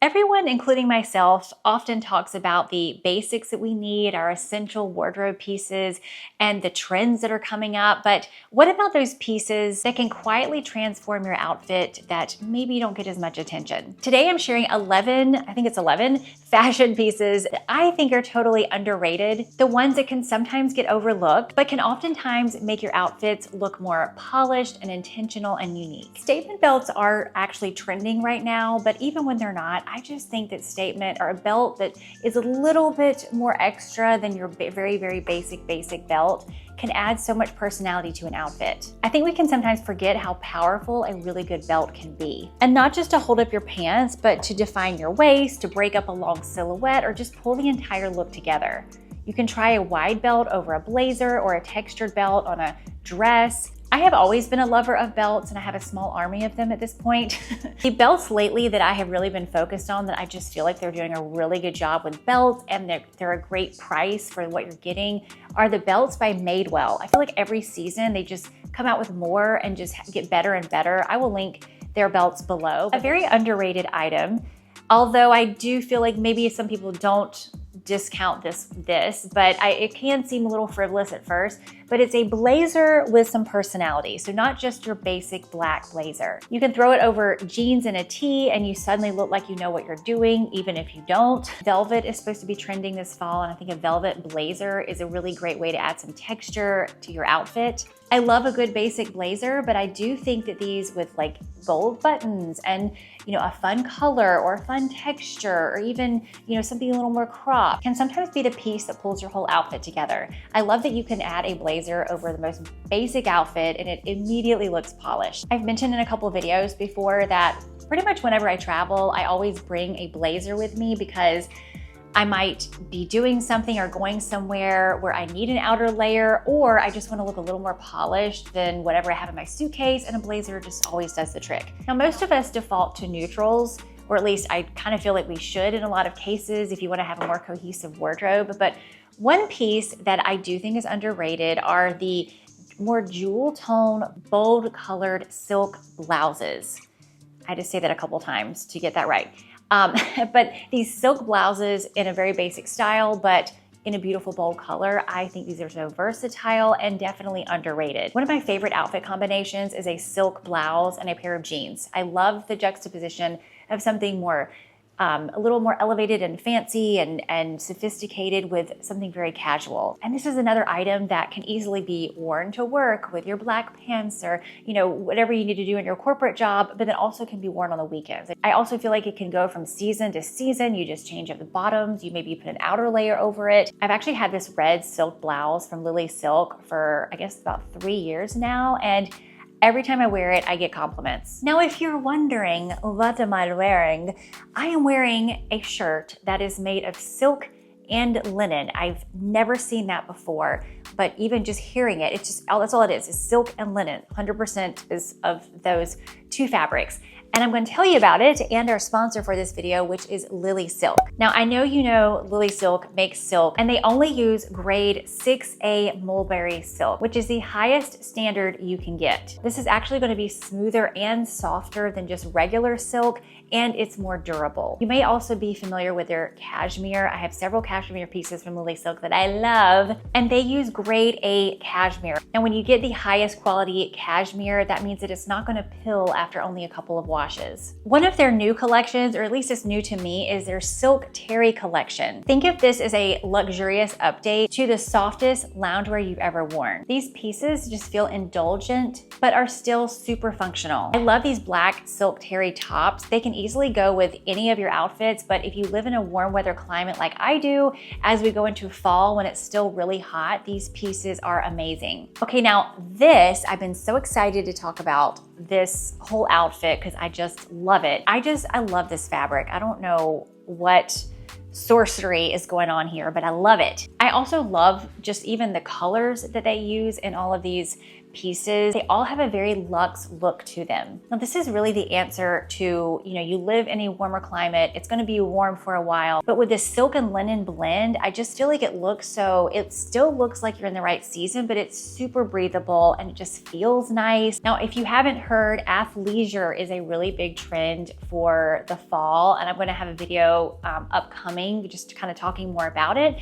Everyone, including myself, often talks about the basics that we need, our essential wardrobe pieces, and the trends that are coming up. But what about those pieces that can quietly transform your outfit that maybe don't get as much attention? Today, I'm sharing 11 fashion pieces that I think are totally underrated. The ones that can sometimes get overlooked, but can oftentimes make your outfits look more polished and intentional and unique. Statement belts are actually trending right now, but even when they're not, I just think that statement, or a belt that is a little bit more extra than your very, very basic belt, can add so much personality to an outfit. I think we can sometimes forget how powerful a really good belt can be. And not just to hold up your pants, but to define your waist, to break up a long silhouette, or just pull the entire look together. You can try a wide belt over a blazer or a textured belt on a dress. I have always been a lover of belts, and I have a small army of them at this point. The belts lately that I have really been focused on, that I just feel like they're doing a really good job with belts and they're a great price for what you're getting, are the belts by Madewell. I feel like every season they just come out with more and just get better and better. I will link their belts below. A very underrated item, although I do feel like maybe some people don't discount this, but it can seem a little frivolous at first, but it's a blazer with some personality. So not just your basic black blazer. You can throw it over jeans and a tee and you suddenly look like you know what you're doing, even if you don't. Velvet is supposed to be trending this fall, and I think a velvet blazer is a really great way to add some texture to your outfit. I love a good basic blazer, but I do think that these with like gold buttons and, a fun color or a fun texture, or even, something a little more cropped, can sometimes be the piece that pulls your whole outfit together. I love that you can add a blazer over the most basic outfit and it immediately looks polished. I've mentioned in a couple of videos before that pretty much whenever I travel, I always bring a blazer with me because I might be doing something or going somewhere where I need an outer layer, or I just want to look a little more polished than whatever I have in my suitcase, and a blazer just always does the trick. Now, most of us default to neutrals, or at least I kind of feel like we should in a lot of cases if you want to have a more cohesive wardrobe. But one piece that I do think is underrated are the more jewel tone, bold colored silk blouses. I had to say that a couple times to get that right. But these silk blouses in a very basic style, but in a beautiful bold color, I think these are so versatile and definitely underrated. One of my favorite outfit combinations is a silk blouse and a pair of jeans. I love the juxtaposition of something more a little more elevated and fancy and sophisticated with something very casual. And this is another item that can easily be worn to work with your black pants or, whatever you need to do in your corporate job, but then also can be worn on the weekends. I also feel like it can go from season to season. You just change up the bottoms. You maybe put an outer layer over it. I've actually had this red silk blouse from Lily Silk for, I guess, about 3 years now. And every time I wear it, I get compliments. Now, if you're wondering, what am I wearing? I am wearing a shirt that is made of silk and linen. I've never seen that before, but even just hearing it, that's all it is silk and linen. 100% is of those two fabrics. And I'm going to tell you about it and our sponsor for this video, which is Lily Silk. Now, I know you know Lily Silk makes silk, and they only use grade 6A mulberry silk, which is the highest standard you can get. This is actually going to be smoother and softer than just regular silk, and it's more durable. You may also be familiar with their cashmere. I have several cashmere pieces from Lily Silk that I love, and they use grade A cashmere. And when you get the highest quality cashmere, that means that it's not going to pill after only a couple of washes. One of their new collections, or at least it's new to me, is their Silk Terry collection. Think of this as a luxurious update to the softest loungewear you've ever worn. These pieces just feel indulgent, but are still super functional. I love these black Silk Terry tops. They can easily go with any of your outfits, but if you live in a warm weather climate like I do, as we go into fall when it's still really hot, these pieces are amazing. Okay, now I've been so excited to talk about this whole outfit because I just love it. I love this fabric. I don't know what sorcery is going on here, but I love it. I also love just even the colors that they use in all of these pieces, they all have a very luxe look to them. Now, this is really the answer to, you live in a warmer climate, it's gonna be warm for a while, but with this silk and linen blend, I just feel like it still looks like you're in the right season, but it's super breathable and it just feels nice. Now, if you haven't heard, athleisure is a really big trend for the fall, and I'm gonna have a video upcoming just kind of talking more about it.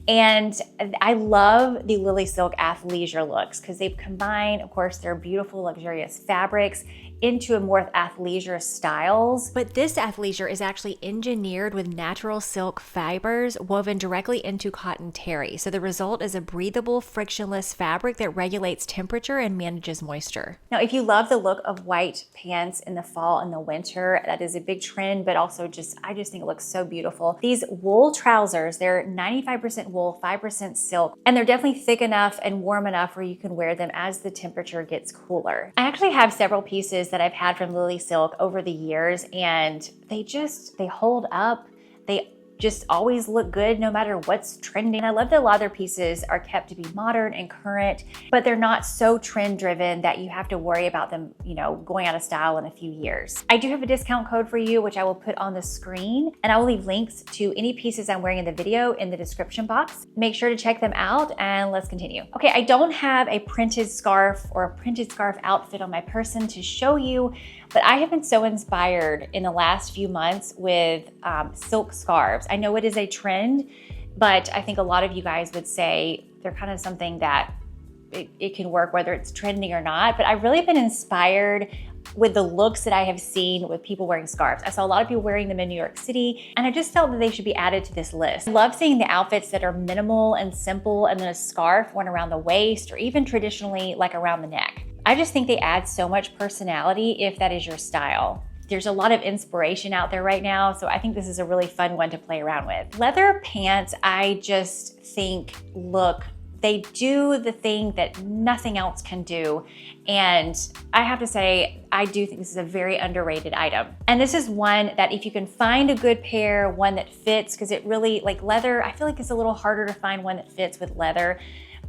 And I love the Lily Silk athleisure looks because they've combined, of course, their beautiful, luxurious fabrics into a more athleisure styles. But this athleisure is actually engineered with natural silk fibers woven directly into cotton terry. So the result is a breathable, frictionless fabric that regulates temperature and manages moisture. Now, if you love the look of white pants in the fall and the winter, that is a big trend, but also I just think it looks so beautiful. These wool trousers, they're 95% wool, 5% silk, and they're definitely thick enough and warm enough where you can wear them as the temperature gets cooler. I actually have several pieces that I've had from Lily Silk over the years, and they hold up. They just always look good no matter what's trending. I love that a lot of their pieces are kept to be modern and current, but they're not so trend driven that you have to worry about them, going out of style in a few years. I do have a discount code for you, which I will put on the screen, and I will leave links to any pieces I'm wearing in the video in the description box. Make sure to check them out, and let's continue. Okay, I don't have a printed scarf or a printed scarf outfit on my person to show you, but I have been so inspired in the last few months with silk scarves. I know it is a trend, but I think a lot of you guys would say they're kind of something that it can work whether it's trending or not. But I've really been inspired with the looks that I have seen with people wearing scarves. I saw a lot of people wearing them in New York City, and I just felt that they should be added to this list. I love seeing the outfits that are minimal and simple, and then a scarf worn around the waist or even traditionally like around the neck. I just think they add so much personality if that is your style. There's a lot of inspiration out there right now, so I think this is a really fun one to play around with. Leather pants, I just think they do the thing that nothing else can do. And I have to say, I do think this is a very underrated item. And this is one that if you can find a good pair, one that fits, because it really, like leather, I feel like it's a little harder to find one that fits with leather,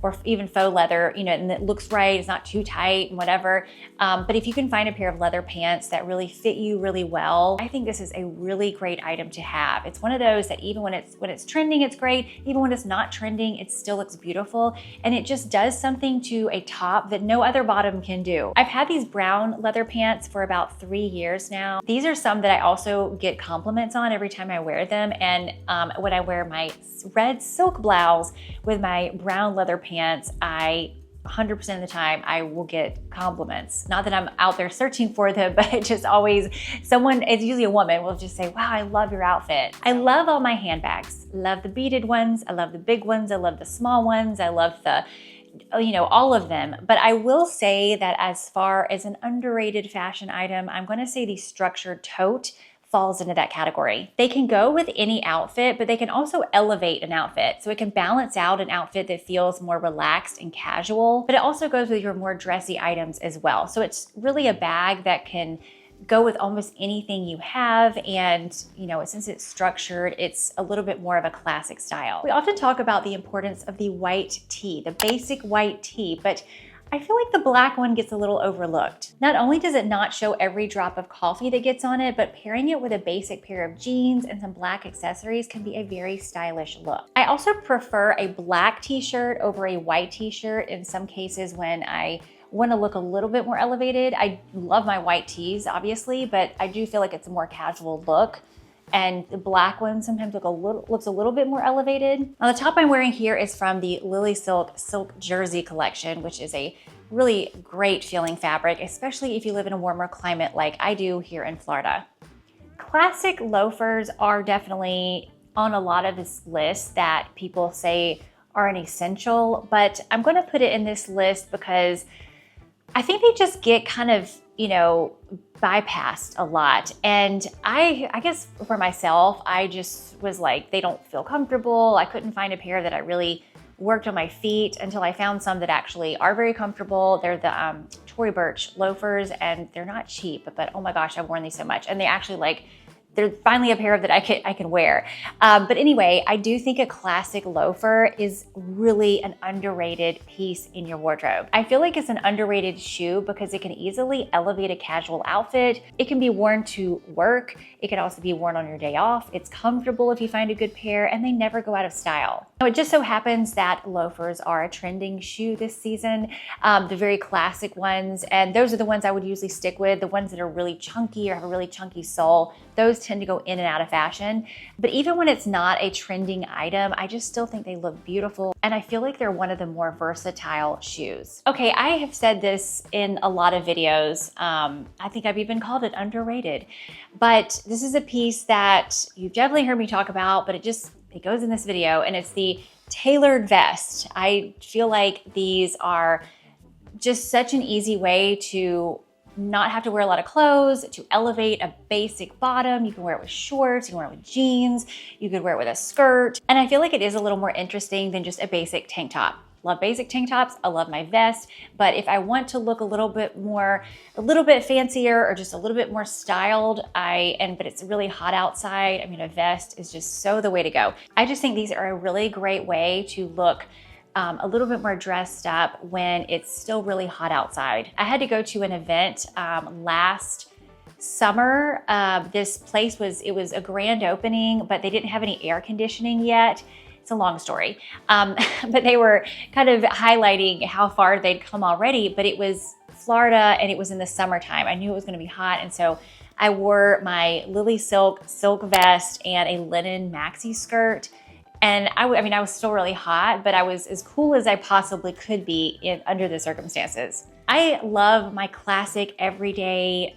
or even faux leather, and it looks right, it's not too tight and whatever. But if you can find a pair of leather pants that really fit you really well, I think this is a really great item to have. It's one of those that even when it's trending, it's great. Even when it's not trending, it still looks beautiful. And it just does something to a top that no other bottom can do. I've had these brown leather pants for about 3 years now. These are some that I also get compliments on every time I wear them. And when I wear my red silk blouse with my brown leather pants, 100% of the time I will get compliments. Not that I'm out there searching for them, but it just always, it's usually a woman, will just say, wow, I love your outfit. I love all my handbags. Love the beaded ones. I love the big ones. I love the small ones. I love the, all of them. But I will say that as far as an underrated fashion item, I'm gonna say the structured tote falls into that category. They can go with any outfit, but they can also elevate an outfit. So it can balance out an outfit that feels more relaxed and casual, but it also goes with your more dressy items as well. So it's really a bag that can go with almost anything you have. And since it's structured, it's a little bit more of a classic style. We often talk about the importance of the white tee, the basic white tee, but I feel like the black one gets a little overlooked. Not only does it not show every drop of coffee that gets on it, but pairing it with a basic pair of jeans and some black accessories can be a very stylish look. I also prefer a black t-shirt over a white t-shirt in some cases when I want to look a little bit more elevated. I love my white tees, obviously, but I do feel like it's a more casual look. And the black one sometimes looks a little bit more elevated. Now the top I'm wearing here is from the Lily Silk Jersey collection, which is a really great feeling fabric, especially if you live in a warmer climate like I do here in Florida. Classic loafers are definitely on a lot of this list that people say are an essential, but I'm gonna put it in this list because I think they just get kind of, bypassed a lot. And I guess for myself, I just was like, they don't feel comfortable. I couldn't find a pair that I really worked on my feet until I found some that actually are very comfortable. They're the Tory Burch loafers, and they're not cheap, but oh my gosh, I've worn these so much. And they actually they're finally a pair that I can wear. But anyway, I do think a classic loafer is really an underrated piece in your wardrobe. I feel like it's an underrated shoe because it can easily elevate a casual outfit. It can be worn to work. It can also be worn on your day off. It's comfortable if you find a good pair, and they never go out of style. Now, it just so happens that loafers are a trending shoe this season, the very classic ones, and those are the ones I would usually stick with, the ones that are really chunky or have a really chunky sole. Those tend to go in and out of fashion. But even when it's not a trending item, I just still think they look beautiful. And I feel like they're one of the more versatile shoes. Okay, I have said this in a lot of videos. I think I've even called it underrated. But this is a piece that you've definitely heard me talk about, but it goes in this video, and it's the tailored vest. I feel like these are just such an easy way to not have to wear a lot of clothes, to elevate a basic bottom. You can wear it with shorts, you can wear it with jeans, you could wear it with a skirt. And I feel like it is a little more interesting than just a basic tank top. Love basic tank tops, I love my vest, but if I want to look a little bit fancier or just a little bit more styled, but it's really hot outside, I mean, a vest is just so the way to go. I just think these are a really great way to look a little bit more dressed up when it's still really hot outside. I had to go to an event last summer. This place it was a grand opening, but they didn't have any air conditioning yet. It's a long story, but they were kind of highlighting how far they'd come already, but it was Florida and it was in the summertime. I knew it was gonna be hot, and so I wore my Lily silk vest and a linen maxi skirt. And I was still really hot, but I was as cool as I possibly could be under the circumstances. I love my classic everyday,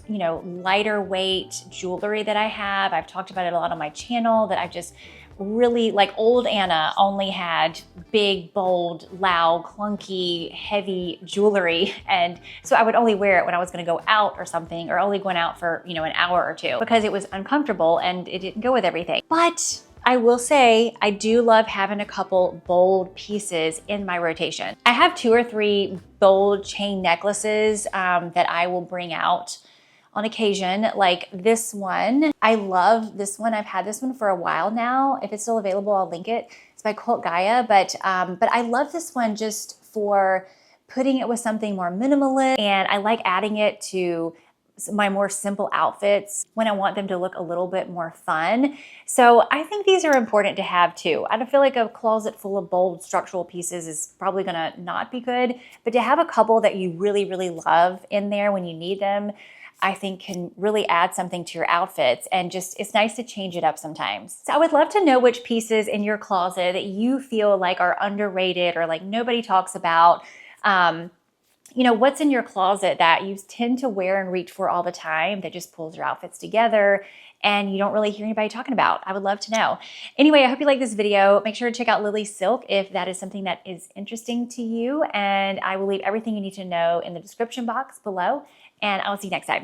lighter weight jewelry that I have. I've talked about it a lot on my channel, that I've just really, like old Anna only had big, bold, loud, clunky, heavy jewelry. And so I would only wear it when I was gonna go out or something, or only going out for, an hour or two, because it was uncomfortable and it didn't go with everything. But I will say I do love having a couple bold pieces in my rotation. I have 2 or 3 bold chain necklaces that I will bring out on occasion, like this one. I love this one. I've had this one for a while now. If it's still available, I'll link it. It's by Cult Gaia, but I love this one just for putting it with something more minimalist, and I like adding it to my more simple outfits when I want them to look a little bit more fun. So I think these are important to have too. I don't feel like a closet full of bold structural pieces is probably gonna not be good, but to have a couple that you really, really love in there when you need them, I think can really add something to your outfits, and just, it's nice to change it up sometimes. So I would love to know which pieces in your closet that you feel like are underrated or like nobody talks about. What's in your closet that you tend to wear and reach for all the time that just pulls your outfits together and you don't really hear anybody talking about? I would love to know. Anyway, I hope you like this video. Make sure to check out Lily Silk if that is something that is interesting to you, and I will leave everything you need to know in the description box below, and I'll see you next time.